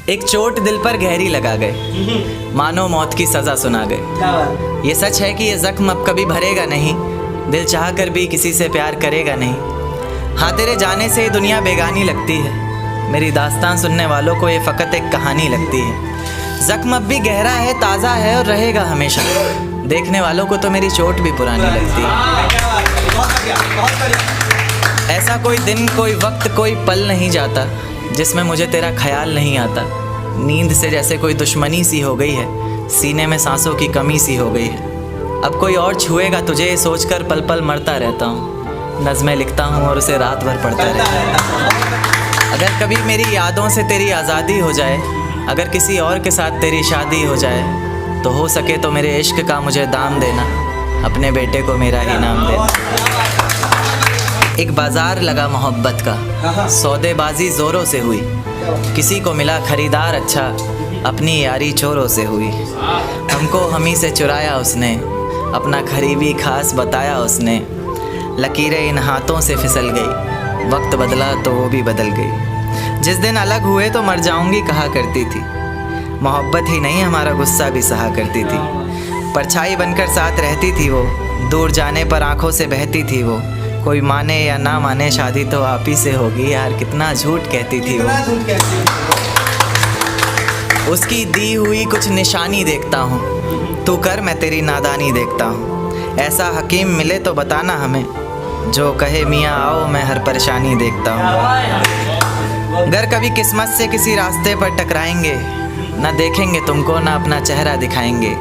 एक चोट दिल पर गहरी लगा गए, मानो मौत की सज़ा सुना गए। ये सच है कि ये ज़ख्म अब कभी भरेगा नहीं, दिल चाह कर भी किसी से प्यार करेगा नहीं। हाँ, तेरे जाने से दुनिया बेगानी लगती है, मेरी दास्तान सुनने वालों को ये फ़कत एक कहानी लगती है। ज़ख्म अब भी गहरा है, ताज़ा है और रहेगा हमेशा, देखने वालों को तो मेरी चोट भी पुरानी लगती है। ऐसा कोई दिन, कोई वक्त, कोई पल नहीं जाता जिसमें मुझे तेरा ख्याल नहीं आता। नींद से जैसे कोई दुश्मनी सी हो गई है, सीने में सांसों की कमी सी हो गई है। अब कोई और छुएगा तुझे, ये सोचकर पल पल मरता रहता हूँ। नज़में लिखता हूँ और उसे रात भर पढ़ता रहता हूँ। अगर कभी मेरी यादों से तेरी आज़ादी हो जाए, अगर किसी और के साथ तेरी शादी हो जाए, तो हो सके तो मेरे इश्क का मुझे दाम देना, अपने बेटे को मेरा ही नाम देना। एक बाज़ार लगा मोहब्बत का, सौदेबाजी ज़ोरों से हुई, किसी को मिला ख़रीदार अच्छा, अपनी यारी चोरों से हुई। हमको हमी से चुराया उसने, अपना करीबी खास बताया उसने। लकीरें इन हाथों से फिसल गई, वक्त बदला तो वो भी बदल गई। जिस दिन अलग हुए तो मर जाऊंगी कहा करती थी, मोहब्बत ही नहीं हमारा गुस्सा भी सहा करती थी। परछाई बनकर साथ रहती थी वो, दूर जाने पर आंखों से बहती थी वो। कोई माने या ना माने शादी तो आप ही से होगी, यार कितना झूठ कहती थी वो। उसकी दी हुई कुछ निशानी देखता हूँ, तू कर मैं तेरी नादानी देखता हूँ। ऐसा हकीम मिले तो बताना हमें, जो कहे मियाँ आओ मैं हर परेशानी देखता हूँ। अगर कभी किस्मत से किसी रास्ते पर टकराएंगे, ना देखेंगे तुमको ना अपना चेहरा दिखाएंगे।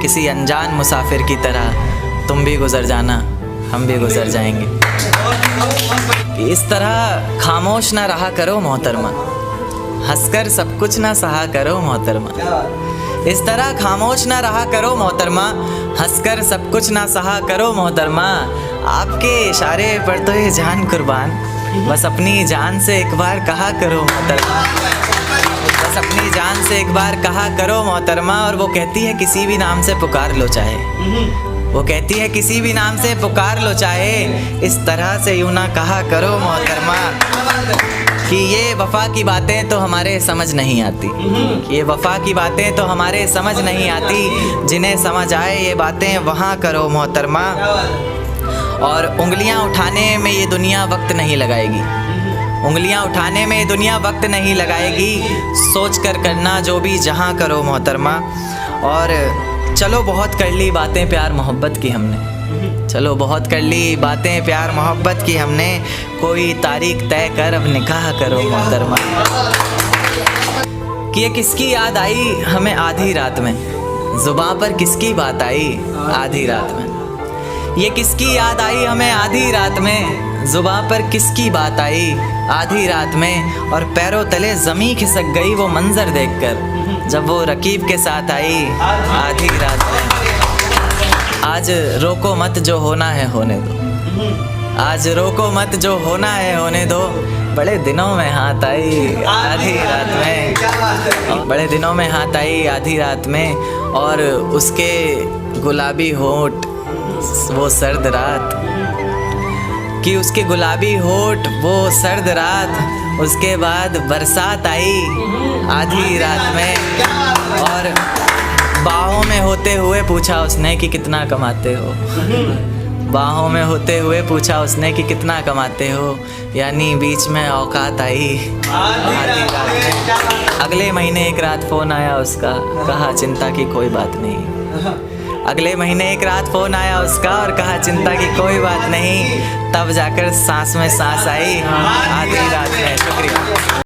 किसी अनजान मुसाफिर की तरह तुम भी गुजर जाना, हम भी गुजर जाएंगे। इस तरह खामोश ना रहा करो मोहतरमा, हंसकर सब कुछ ना सहा करो मोहतरमा। इस तरह खामोश ना रहा करो मोहतरमा, हंसकर सब कुछ ना सहा करो मोहतरमा। आपके इशारे पर तो ये जान कुर्बान, बस अपनी जान से एक बार कहा करो मोहतरमा, बस अपनी जान से एक बार कहा करो मोहतरमा। और वो कहती है किसी भी नाम से पुकार लो चाहे, वो कहती है किसी भी नाम से पुकार लो चाहे, इस तरह से यूँ ना कहा करो मोहतरमा कि ये वफ़ा की बातें तो हमारे समझ नहीं आती, कि ये वफ़ा की बातें तो हमारे समझ नहीं आती। जिन्हें समझ आए ये बातें वहाँ करो मोहतरमा। और उंगलियाँ उठाने में ये दुनिया वक्त नहीं लगाएगी, उंगलियाँ उठाने में ये दुनिया वक्त नहीं लगाएगी। सोच कर करना जो भी जहाँ करो मोहतरमा। और चलो बहुत कर ली बातें प्यार मोहब्बत की हमने, चलो बहुत कर ली बातें प्यार मोहब्बत की हमने। कोई तारीख तय कर अब निकाह करो मोहतरमा। कि ये किसकी याद आई हमें आधी रात में, ज़ुबां पर किसकी बात आई आधी रात में। ये किसकी याद आई हमें आधी रात में, ज़ुबां पर किसकी बात आई आधी रात में। और पैरों तले ज़मीं खिसक गई वो मंज़र देखकर, जब वो रकीब के साथ आई आधी रात में। आज रोको मत जो होना है होने दो, आज रोको मत जो होना है होने दो। बड़े दिनों में हाथ आई आधी रात में, बड़े दिनों में हाथ आई आधी रात में। और उसके गुलाबी होंठ वो सर्द रात, कि उसके गुलाबी होंठ वो सर्द रात। उसके बाद बरसात आई आधी रात में, और बाहों में होते हुए पूछा उसने कि कितना कमाते हो, बाहों में होते हुए पूछा उसने कि कितना कमाते हो। यानी बीच में औकात आई आधी रात में। अगले महीने एक रात फ़ोन आया उसका, कहा चिंता की कोई बात नहीं। अगले महीने एक रात फ़ोन आया उसका और कहा चिंता की कोई बात नहीं। तब जाकर सांस में सांस आई आधी रात में। शुक्रिया।